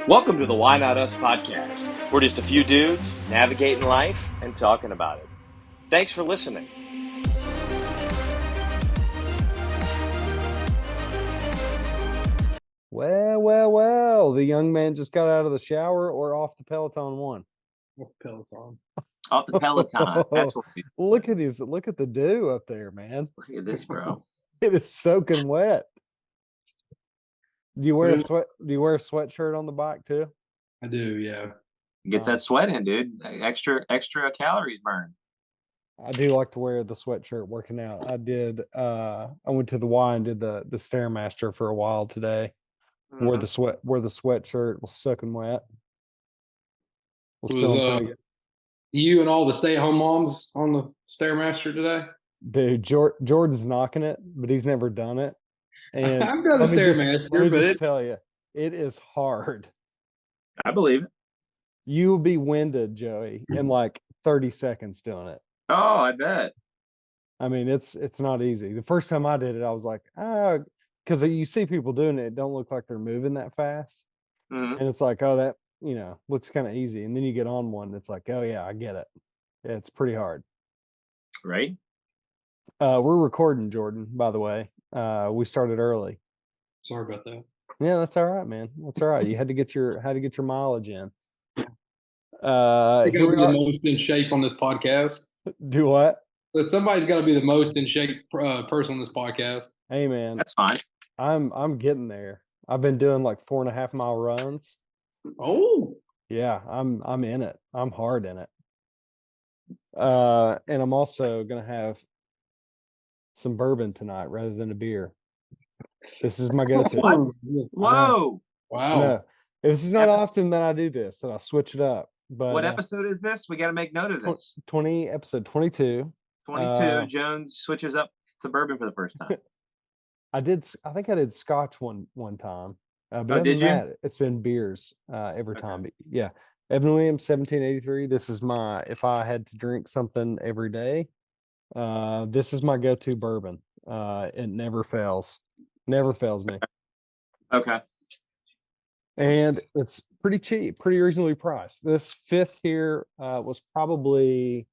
Welcome to the Why Not Us podcast. We're just a few dudes navigating life and talking about it. Thanks for listening. Well, the young man just got out of the shower or off the Peloton one. Off the Peloton. Off the Peloton. That's what we Look at the dew up there, man. look at this, bro. It is soaking wet. Do you wear a sweatshirt on the bike too? I do, yeah. Gets that sweat in, dude. Extra calories burned. I do like to wear the sweatshirt working out. I went to the Y and did the Stairmaster for a while today. Wore the sweatshirt, was soaking wet. Was feeling pretty good. You and all the stay-at-home moms on the Stairmaster today? Dude, Jordan's knocking it, but he's never done it. And I've got a Stairmaster, let me but just tell you, it is hard. I believe it. You will be winded, Joey, in like 30 seconds doing it. Oh, I bet. I mean, it's not easy. The first time I did it, I was like, because you see people doing it, don't look like they're moving that fast. Mhm. And it's like, oh, that, looks kind of easy. And then you get on one, and it's like, oh yeah, I get it. Yeah, it's pretty hard. Right? We're recording, Jordan, by the way. We started early. Sorry about that. Yeah, that's all right, man. That's all right. You had to get your mileage in. I Here we be the are. most in shape on this podcast. Do what? But somebody's got to be the most in shape person on this podcast. Hey, man. That's fine. I'm getting there. I've been doing like 4.5 mile runs. Oh, Yeah, I'm in it. I'm hard in it. And I'm also gonna have some bourbon tonight rather than a beer. This is my go-to. What? Whoa. Wow. No, this is not often that I do this, and I switch it up. But What episode is this? We got to make note of this. episode 22. 22. Jones switches up to bourbon for the first time. I think I did Scotch one time. But Oh, did you? that, it's been beers every time. But yeah, Evan Williams, 1783. This is if I had to drink something every day, this is my go-to bourbon. It never fails. Never fails me. Okay. And it's pretty cheap, pretty reasonably priced. This fifth here was probably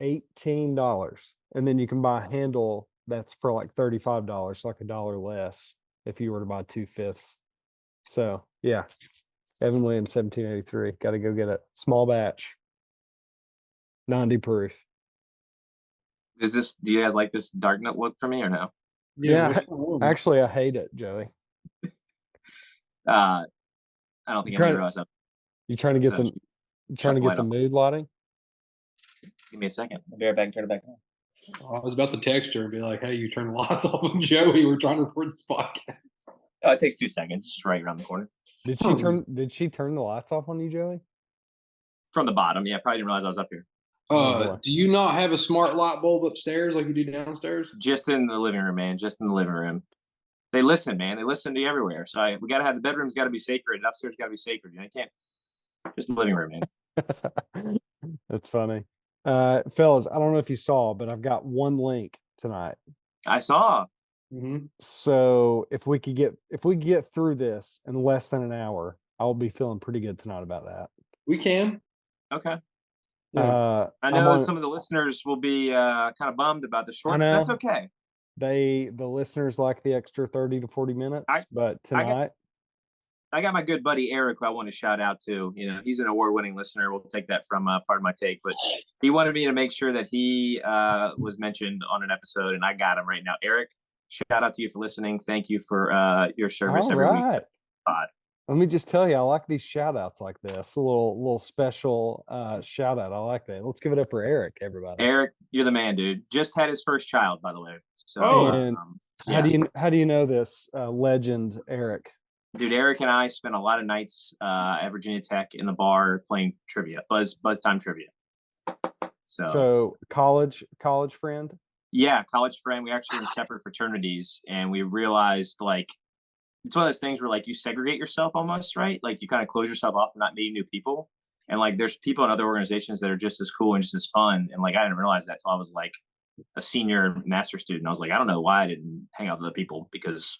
$18. And then you can buy a handle that's for like $35, like $1 less if you were to buy 2/5. So yeah, Evan Williams, 1783. Got to go get it. Small batch, 90 proof. Do you guys like this dark note look for me or no? Yeah, actually, I hate it, Joey. I don't think I realized that. You trying to get the mood lighting? Give me a second. I'll be right back and turn it back on. I was about to text her and be like, hey, you turn the lights off on Joey. We're trying to record this podcast. Oh, it takes 2 seconds. It's just right around the corner. Did she turn the lights off on you, Joey? From the bottom. Yeah, probably didn't realize I was up here. Do you not have a smart light bulb upstairs like you do downstairs? Just in the living room, man. Just in the living room. They listen, man. They listen to you everywhere. So we got to have the bedroom's got to be sacred. And upstairs got to be sacred. You can't. Just the living room, man. That's funny. Fellas, I don't know if you saw, but I've got one link tonight. I saw. Mm-hmm. So if we get through this in less than an hour, I'll be feeling pretty good tonight about that. We can. Okay. Yeah. I know some of the listeners will be kind of bummed about the short. That's okay. The listeners like the extra 30 to 40 minutes, but tonight. I got my good buddy Eric, who I want to shout out to. He's an award-winning listener. We'll take that from part of my take, but he wanted me to make sure that he was mentioned on an episode, and I got him right now. Eric, shout out to you for listening. Thank you for your service every week. Pod. Let me just tell you, I like these shout outs like this. A little special shout out. I like that. Let's give it up for Eric, everybody. Eric, you're the man, dude. Just had his first child, by the way. So how do you know this legend, Eric? Dude, Eric and I spent a lot of nights at Virginia Tech in the bar playing trivia, buzz time trivia. So college friend? Yeah, college friend. We actually were in separate fraternities, and we realized it's one of those things where you segregate yourself almost, right? Like you kind of close yourself off to not meeting new people. And there's people in other organizations that are just as cool and just as fun. And I didn't realize that till I was a senior master student. I was like, I don't know why I didn't hang out with other people, because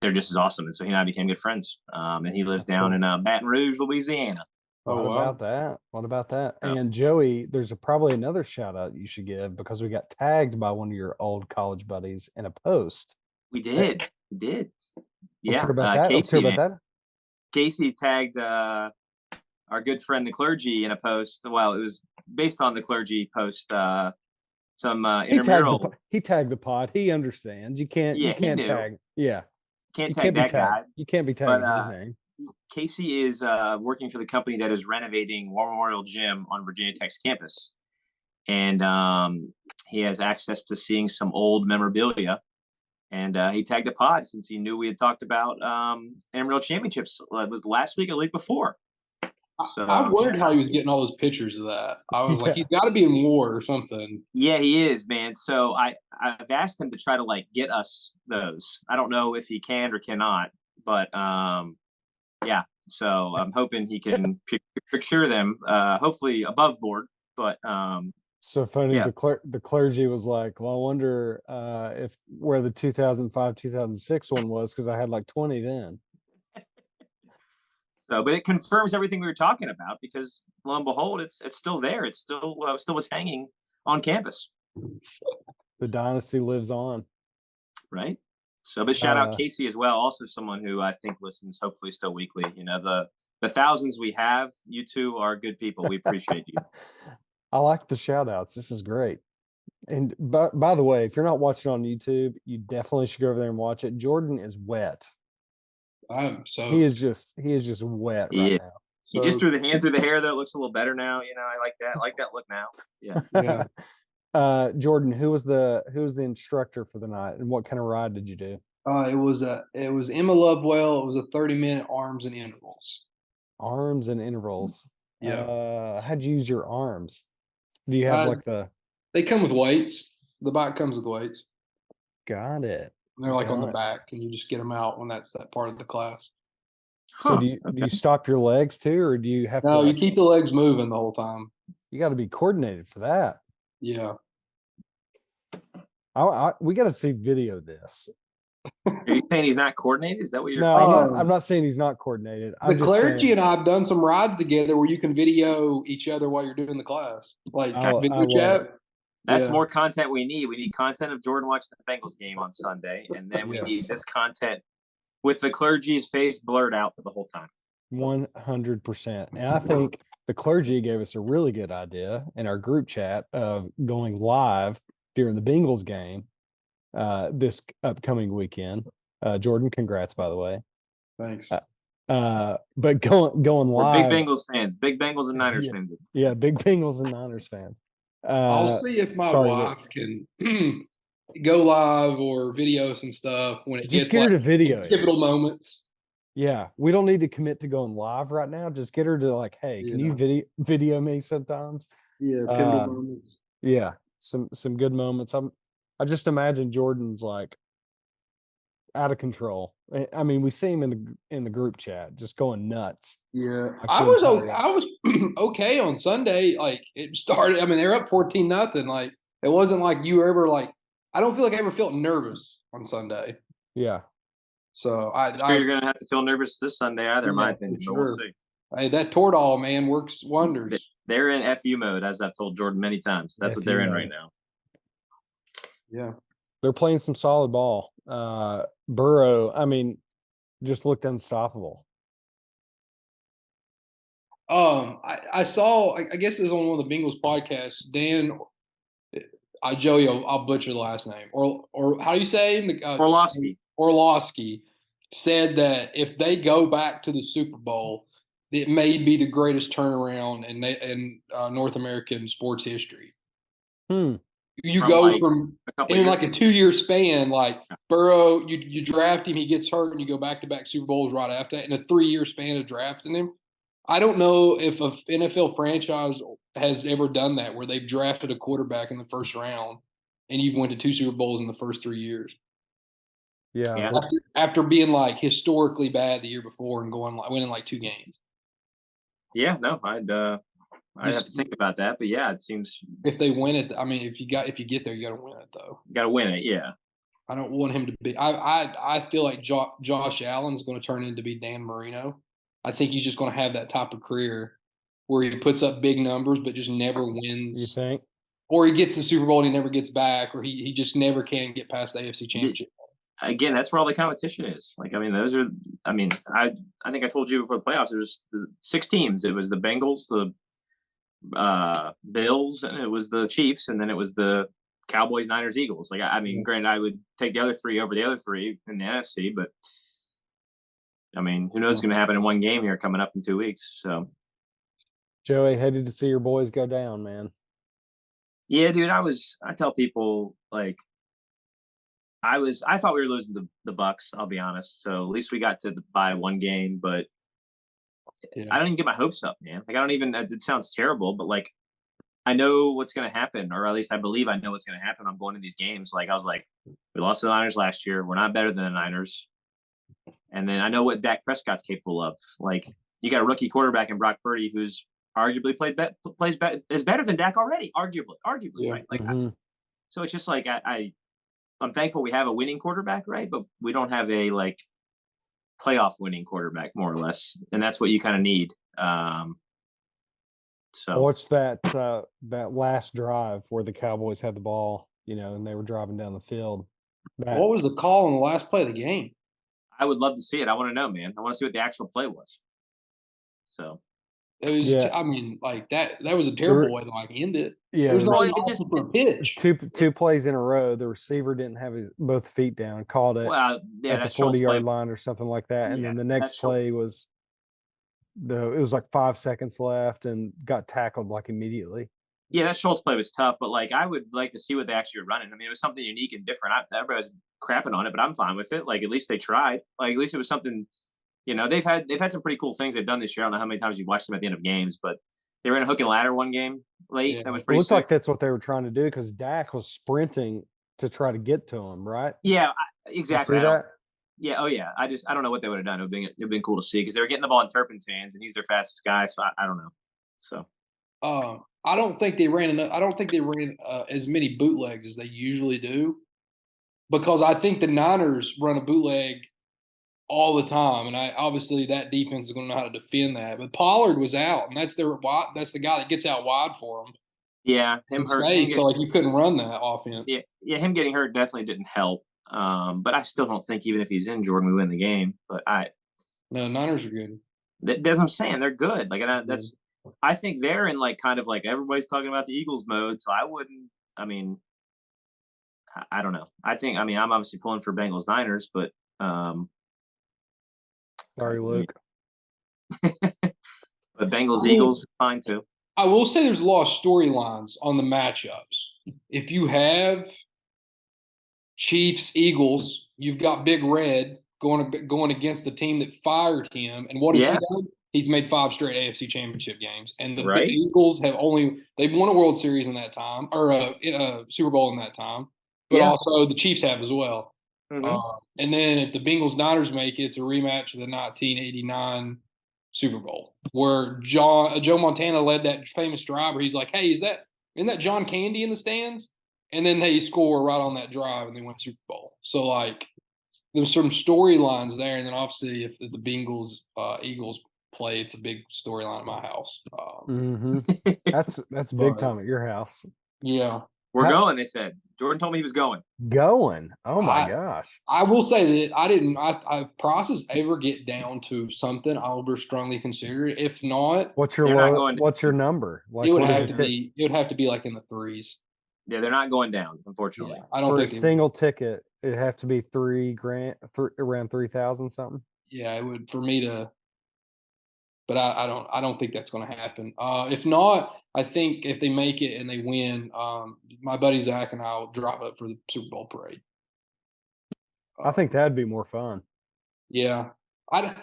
they're just as awesome. And so he and I became good friends. And he lives That's down cool. in Baton Rouge, Louisiana. What Oh, wow. about that? What about that? Yeah. And Joey, there's probably another shout out you should give because we got tagged by one of your old college buddies in a post. We did. Let's Yeah. hear about that. Let's hear Casey, about that. Casey tagged our good friend the clergy in a post. Well, it was based on the clergy post. Some intramural. He tagged the pod. He understands. You can't. Yeah, You he can't knew. tag. Yeah. Can't You tag can't be that guy. tagged. You can't be But tagging his name. Casey is working for the company that is renovating War Memorial Gym on Virginia Tech's campus, and he has access to seeing some old memorabilia. And he tagged a pod since he knew we had talked about Amarillo Championships. It was last week or the week before. So I wondered how he was getting all those pictures of that. I was like, he's got to be in war or something. Yeah, he is, man. So I've asked him to try to like get us those. I don't know if he can or cannot, but yeah. So I'm hoping he can procure them, hopefully above board. But so funny. yeah. The clergy was like, well, I wonder if where the 2005 2006 one was because I had like 20 then. So, but it confirms everything we were talking about because lo and behold, it's still there. It's still was hanging on campus. The dynasty lives on, right? So, but shout out Casey as well. Also, someone who I think listens, hopefully, still weekly. You know, the thousands we have, you two are good people. We appreciate you. I like the shout outs. This is great. And by the way, if you're not watching on YouTube, you definitely should go over there and watch it. Jordan is wet. He is just wet right now. So, he just threw the hand through the hair though. It looks a little better now. You know, I like that. I like that look now. Yeah. Yeah. Jordan, who was the instructor for the night, and what kind of ride did you do? It was Emma Lovewell. It was a 30-minute arms and intervals. Arms and intervals. Yeah. How'd you use your arms? Do you have like the? They come with weights. The bike comes with weights. Got it. And they're like on the back, and you just get them out when that's that part of the class. So do you stop your legs too, or do you have to? No, you keep the legs moving the whole time. You got to be coordinated for that. Yeah. We got to see video of this. Are you saying he's not coordinated? Is that what you're saying? I'm not saying he's not coordinated. The clergy and I have done some rides together where you can video each other while you're doing the class. Like video chat. That's more content we need. We need content of Jordan watching the Bengals game on Sunday. And then we need this content with the clergy's face blurred out for the whole time. 100%. And I think the clergy gave us a really good idea in our group chat of going live during the Bengals game this upcoming weekend. Jordan, congrats, by the way. Thanks. But going live. We're big Bengals fans, big Bengals and Niners fans. Yeah, big Bengals and Niners fans. I'll see if my wife can go live or video some stuff when it just gets get her to video pivotal moments. Yeah, we don't need to commit to going live right now. Just get her to like, hey, can you video me sometimes? Yeah, pivotal moments. Yeah, some good moments. I just imagine Jordan's like out of control. I mean, we see him in the group chat just going nuts. Yeah, I was okay on Sunday. Like it started. I mean, they're up 14-0. Like it wasn't like you were ever like. I don't feel like I ever felt nervous on Sunday. Yeah. So I'm sure you're gonna have to feel nervous this Sunday either, in my opinion. But we'll see. Hey, that Toradol man works wonders. They're in FU mode, as I've told Jordan many times. That's what they're in right now. Yeah. They're playing some solid ball. Burrow, I mean, just looked unstoppable. I saw, I guess it was on one of the Bengals podcasts, Dan, Joey, I'll butcher the last name, or how do you say him? Orlovsky said that if they go back to the Super Bowl, it may be the greatest turnaround in North American sports history. You go from in like a 2-year span, like Burrow, you draft him, he gets hurt, and you go back-to-back Super Bowls right after that. In a 3-year span of drafting him, I don't know if an NFL franchise has ever done that, where they've drafted a quarterback in the first round, and you've went to 2 Super Bowls in the first 3 years. Yeah. After being like historically bad the year before and winning like 2 games. Yeah, no, I'd have to think about that, but yeah, it seems if they win it. I mean, if you get there, you got to win it though. You got to win it, yeah. I don't want him to be. I feel like Josh Allen's going to turn into be Dan Marino. I think he's just going to have that type of career where he puts up big numbers but just never wins. You think? Or he gets the Super Bowl and he never gets back, or he just never can get past the AFC Championship. Again, that's where all the competition is. Like, I mean, those are. I mean, I think I told you before the playoffs, it was the 6 teams. It was the Bengals, the Bills, and it was the Chiefs, and then it was the Cowboys, Niners, Eagles. Like, I mean, granted, I would take the other 3 over the other 3 in the NFC, but I mean, who knows what's going to happen in one game here coming up in 2 weeks? So, Joey, headed to see your boys go down, man. Yeah, dude. I tell people, like, I thought we were losing the Bucks. I'll be honest. So at least we got to buy 1 game, but I don't even get my hopes up, man. Like, I don't even. It sounds terrible, but like, I know what's going to happen, or at least I believe I know what's going to happen. I'm going to these games. Like, I was like, we lost to the Niners last year. We're not better than the Niners. And then I know what Dak Prescott's capable of. Like, you got a rookie quarterback in Brock Purdy who's arguably is better than Dak already. Arguably, right? Like, so it's just like I'm thankful we have a winning quarterback, right? But we don't have a like playoff winning quarterback, more or less, and that's what you kind of need. So what's that last drive where the Cowboys had the ball, and they were driving down the field? What was the call on the last play of the game? I would love to see it. I want to know, man. I want to see what the actual play was. So it was. Yeah. I mean, like that was a terrible way to like end it. Yeah, there's no just for a pitch. Two plays in a row. The receiver didn't have both feet down, called it at the 40-yard line or something like that, and then the next play was it was like 5 seconds left and got tackled like immediately. Yeah, that Schultz play was tough, but like I would like to see what they actually were running. I mean, it was something unique and different. Everybody was crapping on it, but I'm fine with it. Like, at least they tried. Like, at least it was something. They've had some pretty cool things they've done this year. I don't know how many times you've watched them at the end of games, but they ran a hook and ladder one game late. Yeah. That was pretty. It looked like that's what they were trying to do because Dak was sprinting to try to get to him, right? Yeah, exactly. You see that? Yeah. Oh, yeah. I don't know what they would have done. It would have been cool to see because they were getting the ball in Turpin's hands, and he's their fastest guy. So I don't know. So. I don't think they ran enough. I don't think they ran as many bootlegs as they usually do, because I think the Niners run a bootleg all the time, and obviously that defense is going to know how to defend that. But Pollard was out, and that's the guy that gets out wide for them. Yeah, him hurt. So like you couldn't run that offense. Yeah, him getting hurt definitely didn't help. But I still don't think even if he's in Jordan, we win the game. But no, Niners are good. That's what I'm saying. They're good. Like, that's. I think they're in like kind of like everybody's talking about the Eagles mode. So I wouldn't. I mean, I don't know. I'm obviously pulling for Bengals Niners, but sorry, Luke. But Bengals Eagles fine too. I will say there's a lot of storylines on the matchups. If you have Chiefs Eagles, you've got Big Red going against the team that fired him, and what has he done? He's made 5 straight AFC Championship games, and the Eagles they've won a World Series in that time, or a Super Bowl in that time, but also the Chiefs have as well. And then if the Bengals Niners make it, it's a rematch of the 1989 Super Bowl where Joe Montana led that famous drive where he's like, "Hey, isn't that John Candy in the stands?" And then they score right on that drive and they win Super Bowl. So like, there's some storylines there, and then obviously if the Bengals Eagles play, it's a big storyline at my house. That's big time at your house. Yeah, we're going. They said Jordan told me he was going. Oh my gosh! I will say that I didn't. If prices ever get down to something, I would strongly consider it. If not, what's your number? Like, it would have to be. It would have to be like in the 3s. Yeah, they're not going down, unfortunately. Yeah, I don't think a single ticket. It'd have to be $3,000, around 3,000 something. Yeah, it would for me to. But I don't think that's going to happen. If not, I think if they make it and they win, my buddy Zach and I will drive up for the Super Bowl parade. I think that'd be more fun. Yeah, I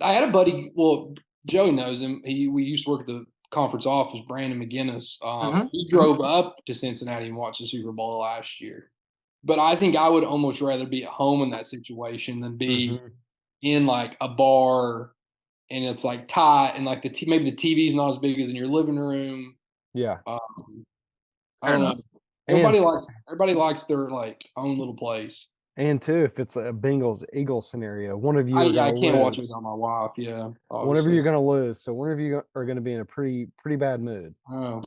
had a buddy. Well, Joey knows him. We used to work at the conference office. Brandon McGinnis. He drove up to Cincinnati and watched the Super Bowl last year. But I think I would almost rather be at home in that situation than be in like a bar. And it's like tight, and like maybe the TV's not as big as in your living room. Yeah, I don't know. Everybody likes their like own little place. And too, if it's a Bengals Eagles scenario, one of you are I going to can't watch it lose. without my wife. Yeah, One of you obviously. are going to lose. So one of you are going to be in a pretty bad mood. Oh,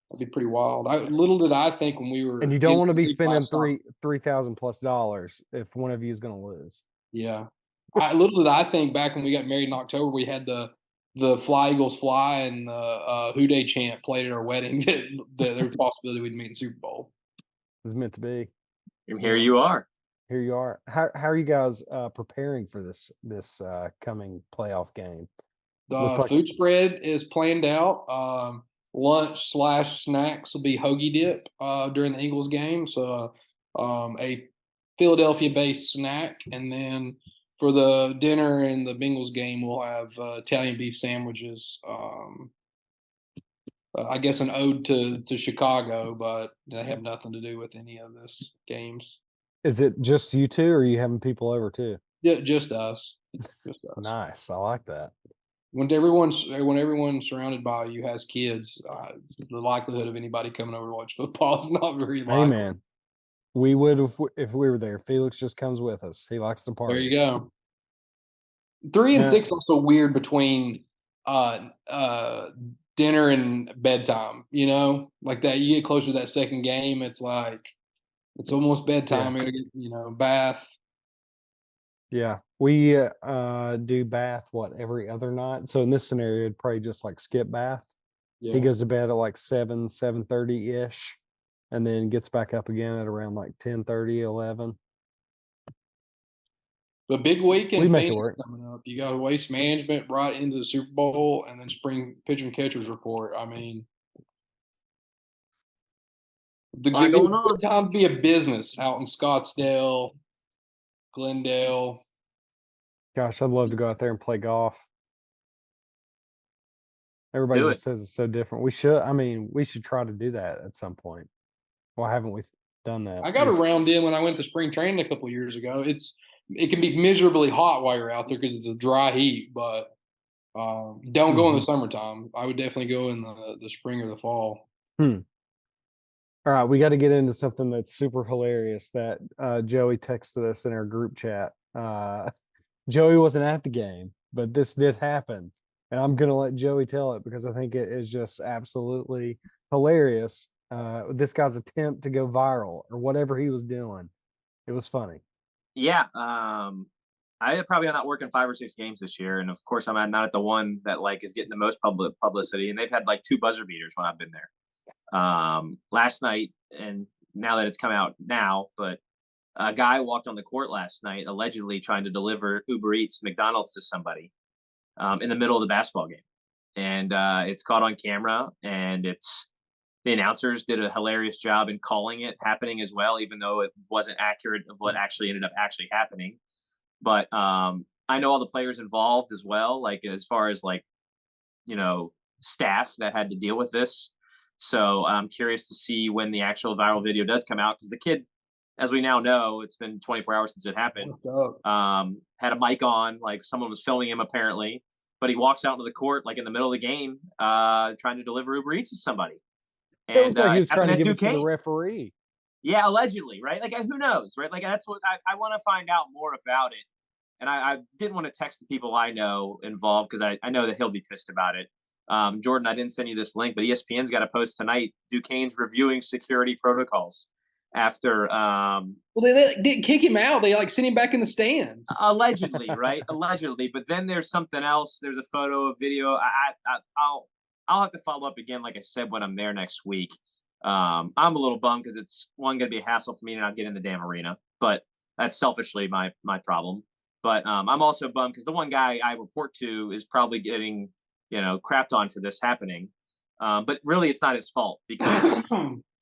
that'd be pretty wild. Little did I think when we were And you don't in want to be spending $3,500. $3,000+ if one of you is going to lose. Yeah, little did I think back when we got married in October, we had the Fly Eagles Fly and the Who Dey chant played at our wedding. That there was a possibility we'd meet in the Super Bowl. It was meant to be. And here you are. Here you are. How are you guys preparing for this coming playoff game? The food spread is planned out. Lunch / snacks will be hoagie dip during the Eagles game. So a Philadelphia-based snack, and then for the dinner and the Bengals game, we'll have Italian beef sandwiches. I guess an ode to Chicago, but they have nothing to do with any of this games. Is it just you two, or are you having people over too? Yeah, just us. Just us. Nice. I like that. When everyone's surrounded by you has kids, the likelihood of anybody coming over to watch football is not very likely. Hey man, we would if we were there. Felix just comes with us. He likes to party. There you go. 3 and 6 also weird between dinner and bedtime. You know, like that. You get closer to that second game, it's like it's almost bedtime. Yeah. You gotta get bath. Yeah, we do bath every other night. So in this scenario, it'd probably just like skip bath. Yeah. He goes to bed at like 7:30 ish, and then gets back up again at around like 10:30, 11. The big week in make it Phoenix work. coming up. You got Waste Management right into the Super Bowl, and then spring pitcher and catchers report. I mean, the good time to be a business out in Scottsdale, Glendale. Gosh, I'd love to go out there and play golf. Everybody just says it's so different. We should try to do that at some point. Why haven't we done that? I got around in when I went to spring training a couple of years ago. It can be miserably hot while you're out there because it's a dry heat, but don't go in the summertime. I would definitely go in the spring or the fall. All right, we got to get into something that's super hilarious that Joey texted us in our group chat. Joey wasn't at the game, but this did happen. And I'm going to let Joey tell it because I think it is just absolutely hilarious. This guy's attempt to go viral or whatever he was doing. It was funny. Yeah. I probably am not working 5 or 6 games this year. And of course, I'm not at the one that like is getting the most publicity. And they've had like 2 buzzer beaters when I've been there. Last night, and now that it's come out now, but a guy walked on the court last night allegedly trying to deliver Uber Eats McDonald's to somebody in the middle of the basketball game, and it's caught on camera, and the announcers did a hilarious job in calling it happening as well, even though it wasn't accurate of what actually ended up happening. But I know all the players involved as well, like as far as like staff that had to deal with this. So I'm curious to see when the actual viral video does come out, because the kid, as we now know, it's been 24 hours since it happened, had a mic on, like someone was filming him apparently, but he walks out into the court like in the middle of the game trying to deliver Uber Eats to somebody. And it looked like he was trying to give it to the referee. Yeah, allegedly, right? Like, who knows, right? Like, that's what I want to find out more about it. And I didn't want to text the people I know involved because I know that he'll be pissed about it. Jordan, I didn't send you this link, but ESPN's got a post tonight. Duquesne's reviewing security protocols after. Well, they didn't kick him out. They like sent him back in the stands. Allegedly, right? Allegedly. But then there's something else. There's a photo, a video. I'll have to follow up again, like I said, when I'm there next week. I'm a little bummed because it's going to be a hassle for me to not get in the damn arena. But that's selfishly my problem. But I'm also bummed because the one guy I report to is probably getting crapped on for this happening. But really, it's not his fault because,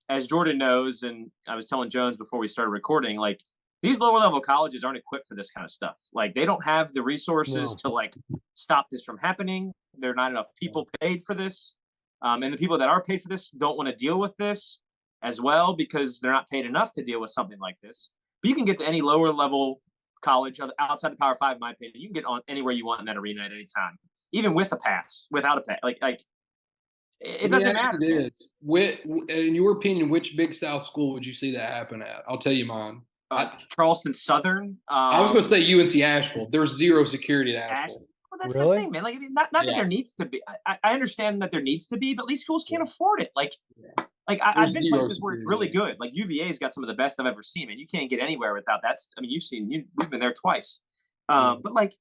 as Jordan knows, and I was telling Jones before we started recording, like these lower level colleges aren't equipped for this kind of stuff. Like they don't have the resources to like stop this from happening. There are not enough people paid for this. And the people that are paid for this don't want to deal with this as well because they're not paid enough to deal with something like this. But you can get to any lower level college outside the Power 5, in my opinion. You can get on anywhere you want in that arena at any time, even with a pass, without a pass. Like It doesn't matter. This. In your opinion, which Big South school would you see that happen at? I'll tell you mine. Charleston Southern. I was going to say UNC Asheville. There's zero security at Asheville. Well, that's Really? the thing, man. Like, I mean, not that there needs to be. I understand that there needs to be, but these schools can't afford it. Like I've been places where it's really good. Like UVA's got some of the best I've ever seen, and you can't get anywhere without that. I mean, we've been there twice. But like,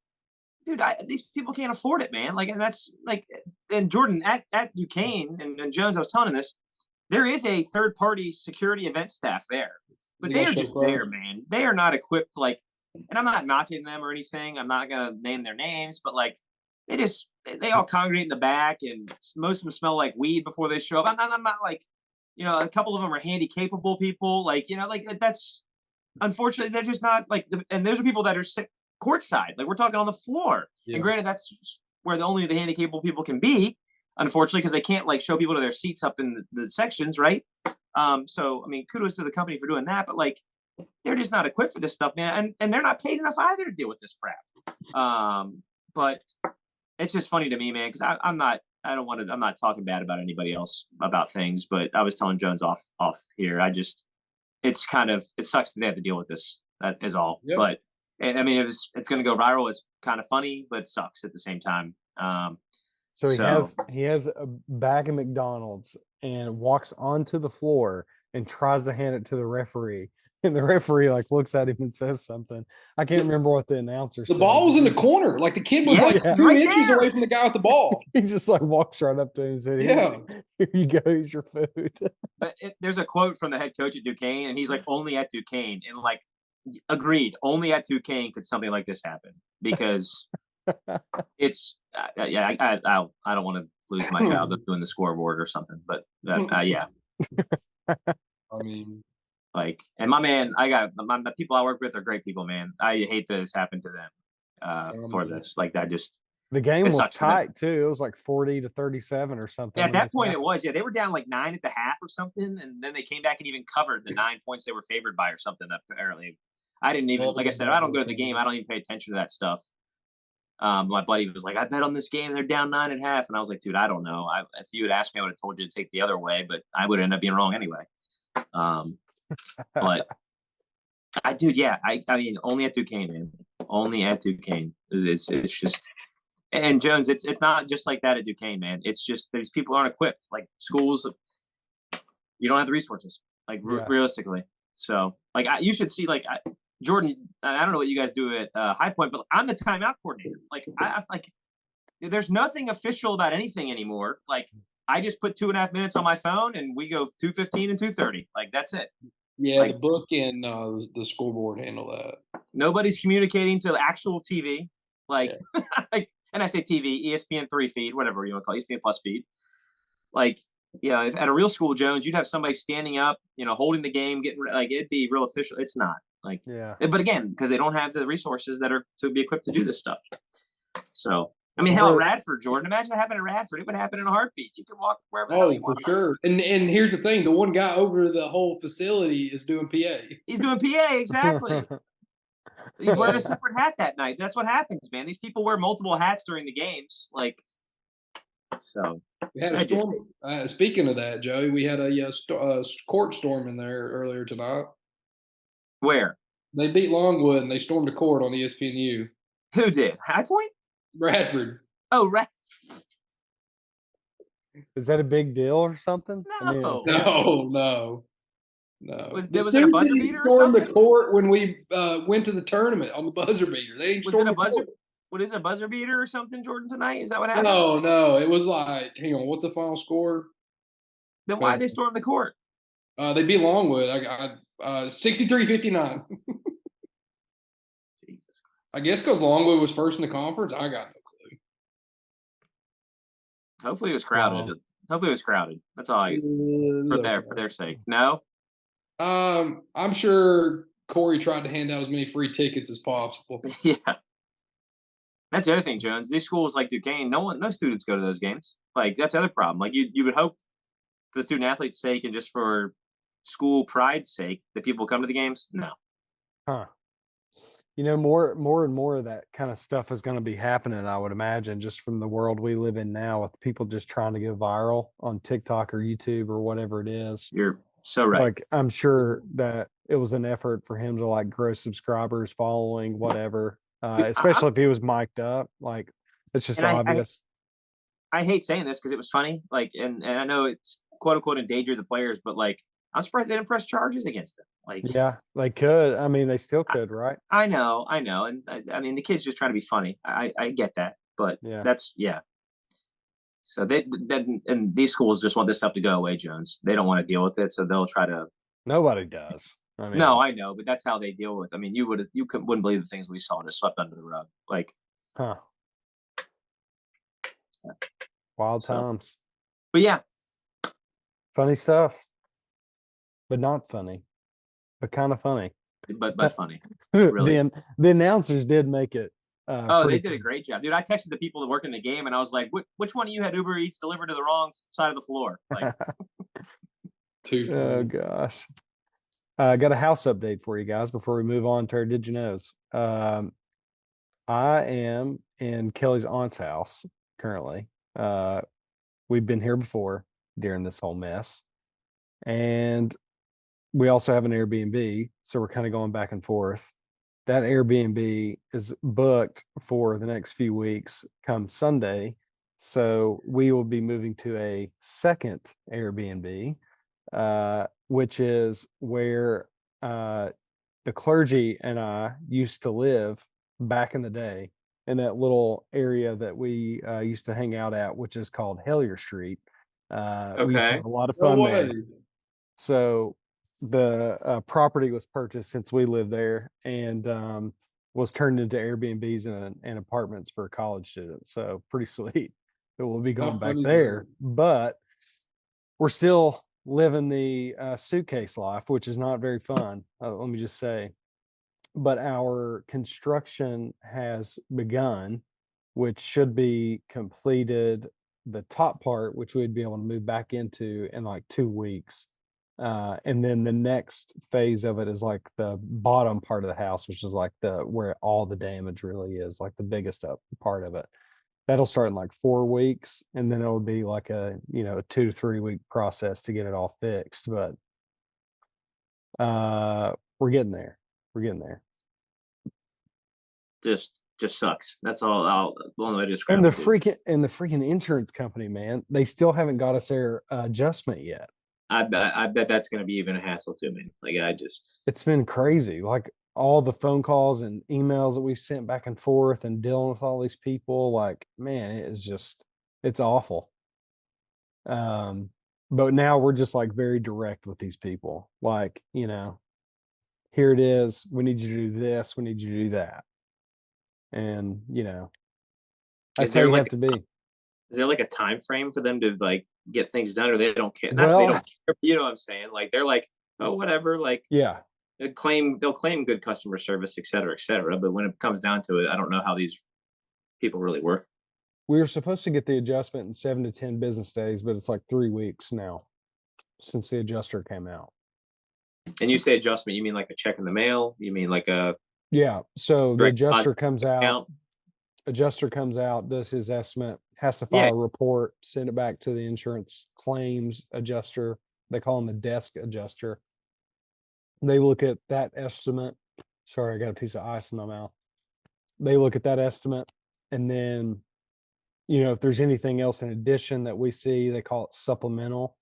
dude, these people can't afford it, man. Like, and that's like, and Jordan at Duquesne and Jones, I was telling him this. There is a third-party security event staff there, but they are just there, man. They are not equipped like. And I'm not knocking them or anything. I'm not gonna name their names, but like they all congregate in the back, and most of them smell like weed before they show up. I'm not like, a couple of them are handy capable people, like like that's unfortunately they're just not like. And those are people that are sick courtside, like we're talking on the floor. Yeah. And granted, that's where only the handy capable people can be, unfortunately, because they can't like show people to their seats up in the sections, right? So I mean, kudos to the company for doing that, but like. They're just not equipped for this stuff, man, and they're not paid enough either to deal with this crap. But it's just funny to me, man, because I'm not talking bad about anybody else about things, but I was telling Jones off here. It sucks that they have to deal with this. That is all. Yep. But I mean, it's going to go viral. It's kind of funny, but it sucks at the same time. So he has a bag of McDonald's and walks onto the floor and tries to hand it to the referee. And the referee like looks at him and says something. I can't remember what the announcer said. The ball was in the corner. Like the kid was like 2 inches away from the guy with the ball. He just like walks right up to him and said, here you go, here's your food. But there's a quote from the head coach at Duquesne, and he's like, only at Duquesne. And like, agreed, only at Duquesne could something like this happen, because it's I don't want to lose my child doing the scoreboard or something, but yeah. I mean, like, and my man, the people I work with are great people, man. I hate that this happened to them for this. Like, that just the game was tight too. It was like 40-37 or something. Yeah, at that point it was. Yeah, they were down like 9 at the half or something, and then they came back and even covered the 9 points they were favored by or something. Apparently, I didn't even, like I said, I don't go to the game. I don't even pay attention to that stuff. My buddy was like, I bet on this game they're down 9 at half, and I was like, dude, I don't know. If you had asked me, I would have told you to take the other way, but I would end up being wrong anyway. But I mean, only at Duquesne, man. Only at Duquesne. It's just, and Jones, it's not just like that at Duquesne, man. It's just these people aren't equipped. Like, schools, you don't have the resources, like realistically. So like, you should see, like, Jordan, I don't know what you guys do at High Point, but I'm the timeout coordinator. Like, there's nothing official about anything anymore. Like, I just put 2.5 minutes on my phone, and we go 2:15 and 2:30. Like, that's it. Yeah, like, the book and the scoreboard handle that. Nobody's communicating to actual TV. Like, like, and I say TV, ESPN3 feed, whatever you want to call it, ESPN Plus feed. Like, if at a real school, Jones, you'd have somebody standing up, holding the game, getting like, it'd be real official. It's not. Like, but again, because they don't have the resources that are to be equipped to do this stuff. So, I mean, hell, Radford, Jordan. Imagine that happened at Radford. It would happen in a heartbeat. You can walk wherever the hell you want. For sure. And here's the thing: the one guy over the whole facility is doing PA. He's doing PA, exactly. He's wearing a separate hat that night. That's what happens, man. These people wear multiple hats during the games, like. So we had a storm. Speaking of that, Joey, we had a court storm in there earlier tonight. Where? They beat Longwood and they stormed a court on ESPNU. Who did? High Point? Bradford. Oh, right. Is that a big deal or something? No. No. Was it a buzzer beater or something? The court when we went to the tournament on the buzzer beater. They didn't storm the court. What is it, a buzzer beater or something, Jordan, tonight? Is that what happened? No. It was like, hang on, what's the final score? Then why did they storm the court? They beat Longwood. I 63-59. Jesus Christ. I guess because Longwood was first in the conference. I got no clue. Hopefully it was crowded. Hopefully it was crowded. That's all for their sake. No? I'm sure Corey tried to hand out as many free tickets as possible. Yeah. That's the other thing, Jones. These schools like Duquesne, no students go to those games. Like, that's the other problem. Like, you would hope for the student athlete's sake and just for school pride's sake that people come to the games. No. Huh. more and more of that kind of stuff is going to be happening, I would imagine, just from the world we live in now, with people just trying to go viral on TikTok or YouTube or whatever it is. You're so right. Like, I'm sure that it was an effort for him to like grow subscribers, following, whatever. Dude, Especially if he was mic'd up. Like, it's just and obvious. I hate saying this because it was funny. Like, and I know it's quote unquote endanger the players, but like, I'm surprised they didn't press charges against them. Like, Yeah, they could. I mean, they still could, right? I know, and I mean, the kid's just trying to be funny. I get that, but Yeah. that's So and these schools just want this stuff to go away, Jones. They don't want to deal with it, so they'll try to. Nobody does. I mean, No, I know, but that's how they deal with. I mean, you wouldn't believe the things we saw just swept under the rug. Like, huh? Wild so, times. but yeah, Funny stuff, but not funny, but kind of funny. but funny. Really. The announcers did make it. Oh, they did a great job, dude. I texted the people that work in the game, and I was like, "Which one of you had Uber Eats delivered to the wrong side of the floor?" Like, oh gosh. I got a house update for you guys before we move on to our Did You Knows. I am in Kelly's aunt's house currently. We've been here before during this whole mess, and we also have an Airbnb, so we're kind of going back and forth. That Airbnb is booked for the next few weeks come Sunday. So we will be moving to a second Airbnb, which is where the clergy and I used to live back in the day, in that little area that we used to hang out at, which is called Hellier Street. We used to have a lot of fun there. So the property was purchased since we lived there, and was turned into Airbnbs and apartments for college students. So pretty sweet that we'll be going back there. But we're still living the suitcase life, which is not very fun. Let me just say. But our construction has begun, which should be completed. The top part, which we'd be able to move back into in like 2 weeks. And then the next phase of it is like the bottom part of the house, which is like where all the damage really is, like the biggest up part of it. That'll start in like 4 weeks, and then it'll be like a 2 to 3 week process to get it all fixed. But we're getting there. We're getting there. Just sucks. That's all. The only way to describe And it. The freaking insurance company, man, they still haven't got us their adjustment yet. I bet that's going to be even a hassle too, man. Like, it's been crazy. Like, all the phone calls and emails that we've sent back and forth and dealing with all these people, like, man, it's awful. But now we're just like very direct with these people. Like, here it is. We need you to do this. We need you to do that. And, that's how you have to be. Is there like a time frame for them to like get things done, or they don't care? Well, they don't care. You know what I'm saying? Like, they're like, oh, whatever. Like, yeah, they'll claim good customer service, et cetera, et cetera. But when it comes down to it, I don't know how these people really work. We were supposed to get the adjustment in 7 to 10 business days, but it's like 3 weeks now since the adjuster came out. And you say adjustment, you mean like a check in the mail? You mean like yeah? So the adjuster comes out. Account? Adjuster comes out, does his estimate, has to file a report, send it back to the insurance claims adjuster. They call him the desk adjuster. They look at that estimate. Sorry, I got a piece of ice in my mouth. They look at that estimate, and then, if there's anything else in addition that we see, they call it supplemental.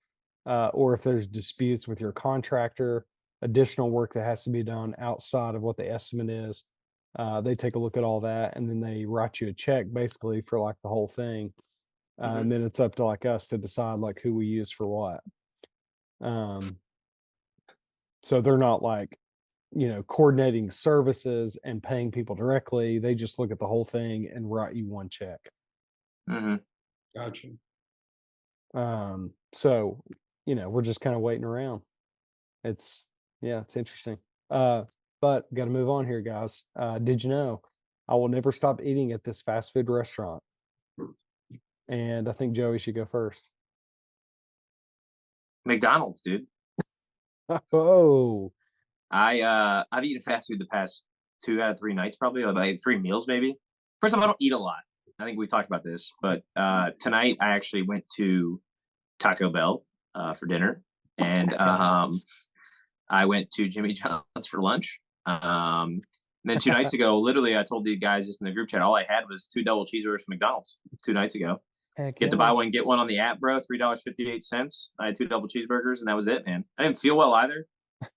Or if there's disputes with your contractor, additional work that has to be done outside of what the estimate is, they take a look at all that, and then they write you a check basically for like the whole thing. And then it's up to like us to decide like who we use for what. So they're not like, coordinating services and paying people directly. They just look at the whole thing and write you one check. Gotcha. So, we're just kind of waiting around. It's interesting. But got to move on here, guys. Did you know I will never stop eating at this fast food restaurant? And I think Joey should go first. McDonald's, dude. Oh, I've eaten fast food the past 2 out of 3 nights, probably like 3 meals, maybe. First of all, I don't eat a lot. I think we talked about this, but tonight I actually went to Taco Bell for dinner, and I went to Jimmy John's for lunch. And then 2 nights ago, literally, I told the guys just in the group chat, all I had was 2 double cheeseburgers from McDonald's 2 nights ago. Get the buy one, get one on the app, bro. $3.58. I had 2 double cheeseburgers, and that was it, man. I didn't feel well either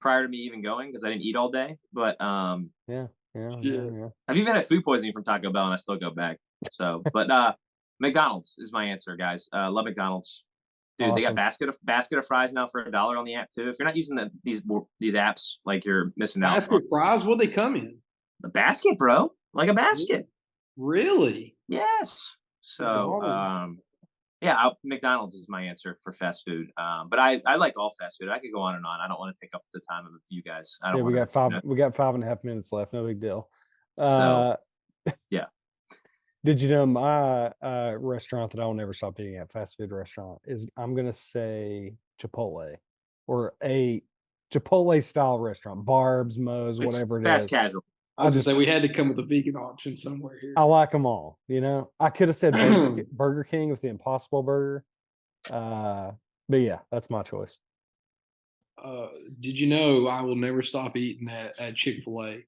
prior to me even going because I didn't eat all day. But yeah. I've even had food poisoning from Taco Bell, and I still go back. So, but McDonald's is my answer, guys. Love McDonald's. Dude, They got basket of fries now for $1 on the app too. If you're not using these apps, like you're missing out. Basket fries? What they come in? A basket, bro. Like a basket. Really? Yes. So, McDonald's is my answer for fast food. But I like all fast food. I could go on and on. I don't want to take up the time of you guys. I don't. We got 5.5 minutes left. No big deal. Yeah. Did you know my restaurant that I will never stop eating at, fast food restaurant, is, I'm gonna say, Chipotle, or a Chipotle style restaurant, Barb's, Moe's, whatever it is. Fast casual. I was gonna say we had to come with a vegan option somewhere here. I like them all. I could have said Burger King with the Impossible Burger, but yeah, that's my choice. Did you know I will never stop eating at Chick-fil-A?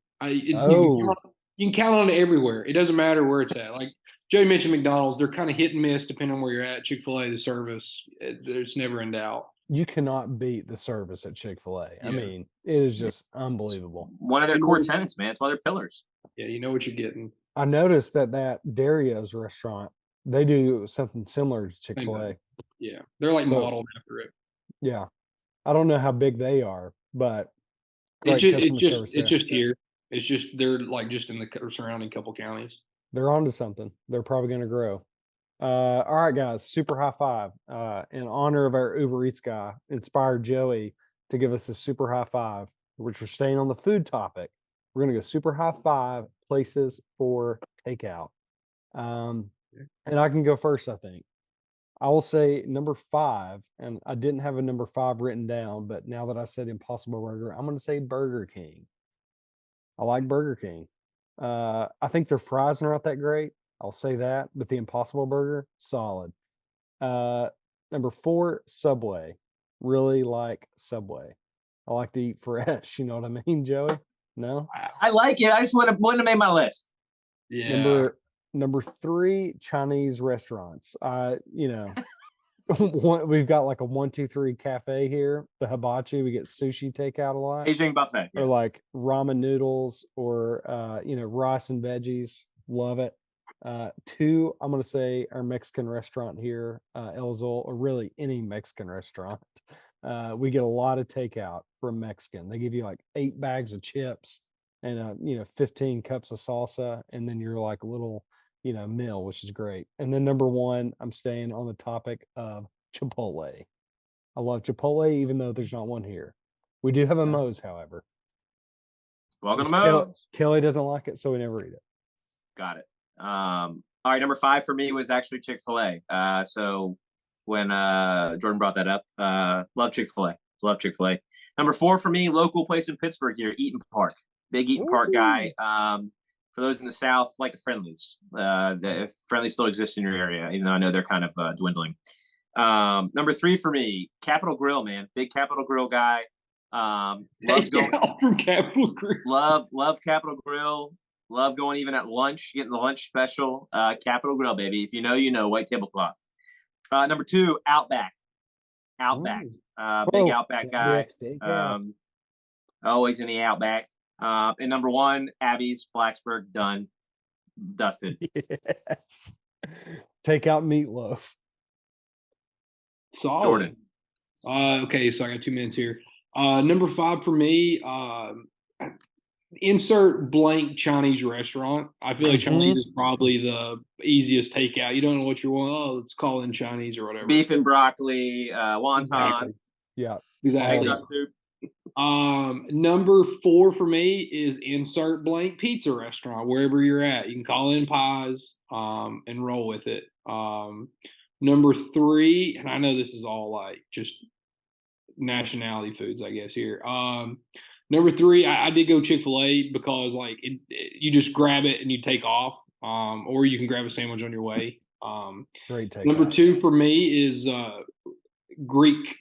You can count on it everywhere. It doesn't matter where it's at. Like Joey mentioned, McDonald's, they're kind of hit and miss depending on where you're at. Chick-fil-A, the service, it's never in doubt. You cannot beat the service at Chick-fil-A. Yeah. I mean, it is just unbelievable. One of their core tenets, man. It's one of their pillars. Yeah, you know what you're getting. I noticed that Dario's restaurant, they do something similar to Chick-fil-A. Yeah, they're like modeled after it. Yeah, I don't know how big they are, but it's just here. It's just they're like just in the surrounding couple counties. They're onto something. They're probably going to grow. All right, guys, super high five. In honor of our Uber Eats guy, inspired Joey to give us a super high five, which we're staying on the food topic. We're going to go super high five places for takeout. And I can go first, I think. I will say number 5, and I didn't have a number 5 written down, but now that I said Impossible Burger, I'm going to say Burger King. I like Burger King. I think their fries are not that great. I'll say that, but the Impossible Burger, solid. Number 4, Subway. Really like Subway. I like to eat fresh. You know what I mean, Joey? No? I like it. I just wouldn't have made my list. Yeah. Number 3, Chinese restaurants. We've got like a 1, 2, 3 cafe here. The Hibachi, we get sushi takeout a lot. Asian buffet. Or like ramen noodles, or rice and veggies. Love it. 2, I'm gonna say our Mexican restaurant here, El Zol, or really any Mexican restaurant. We get a lot of takeout from Mexican. They give you like 8 bags of chips and 15 cups of salsa, and then you're like a little meal, which is great. And then number 1, I'm staying on the topic of Chipotle. I love Chipotle, even though there's not one here. We do have a Moe's, however. Welcome to Moe's. Kelly doesn't like it, so we never eat it. Got it. All right, number 5 for me was actually Chick-fil-A. So when Jordan brought that up, love Chick-fil-A. Love Chick-fil-A. Number 4 for me, local place in Pittsburgh here, Eaton Park. Big Eaton Park guy. For those in the South, like the Friendlies. If Friendlies still exist in your area, even though I know they're kind of dwindling. Number 3 for me, Capitol Grill, man. Big Capitol Grill guy. Love going from Capitol Grill. Love Capitol Grill. Love going even at lunch, getting the lunch special. Capitol Grill, baby. If you know, you know. White tablecloth. Number 2, Outback. Big Outback guy. Always in the Outback. And number 1, Abby's, Blacksburg, done. Dusted. Yes. Take out meatloaf. Solid. Jordan. Okay, so I got 2 minutes here. Number 5 for me, insert blank Chinese restaurant. I feel like Chinese is probably the easiest takeout. You don't know what you want. Oh, let's call in Chinese or whatever. Beef and broccoli, wonton. Exactly. Yeah. Exactly. Soup. Number 4 for me is insert blank pizza restaurant wherever you're at. You can call in pies and roll with it. Number 3, and I know this is all like just nationality foods, I guess here. Number three, I did go Chick-fil-A because you just grab it and you take off, or you can grab a sandwich on your way. Great takeout. Number two for me is Greek.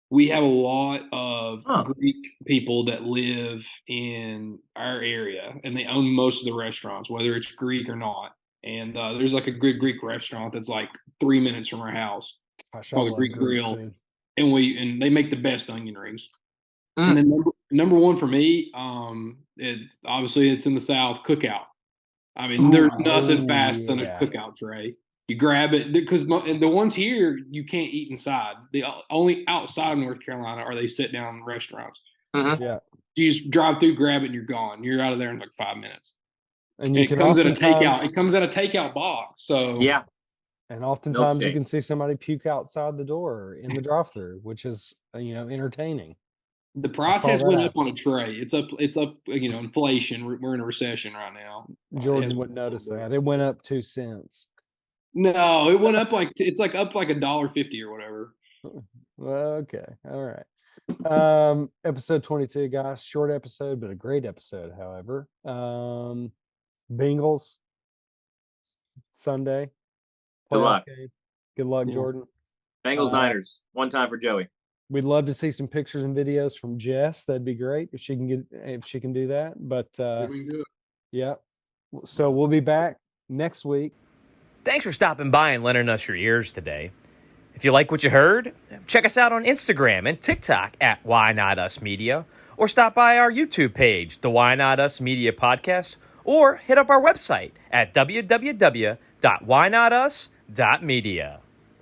We have a lot of Greek people that live in our area, and they own most of the restaurants, whether it's Greek or not. And there's like a good Greek restaurant that's like 3 minutes from our house Gosh, called the love Greek Grill, food. and they make the best onion rings. And then number one for me, obviously it's in the South, Cookout. I mean, there's nothing fast than a Cookout tray. You grab it because the ones here you can't eat inside. The only outside of North Carolina are they sit down restaurants. Yeah, you just drive through, grab it, and you're gone. You're out of there in like 5 minutes. and you it can comes at a oftentimes takeout. It comes at a takeout box. So Yeah. and oftentimes you Milkshake. can see somebody puke outside the door or in the drive-through, which is entertaining. the price has that went up happen. on a tray. It's up. Inflation. We're in a recession right now. Jordan wouldn't notice that. It went up 2 cents. No, it went up it's like up like $1.50 or whatever. Okay, all right. Episode 22, guys. Short episode, but a great episode. However, Bengals Sunday. Good luck. Game. Good luck, Yeah. Jordan. Bengals Niners. One time for Joey. We'd love to see some pictures and videos from Jess. That'd be great if she can do that. But We can do it. yeah. So we'll be back next week. Thanks for stopping by and lending us your ears today. If you like what you heard, check us out on Instagram and TikTok at Why Not Us Media, or stop by our YouTube page, the Why Not Us Media Podcast, or hit up our website at www.whynotus.media.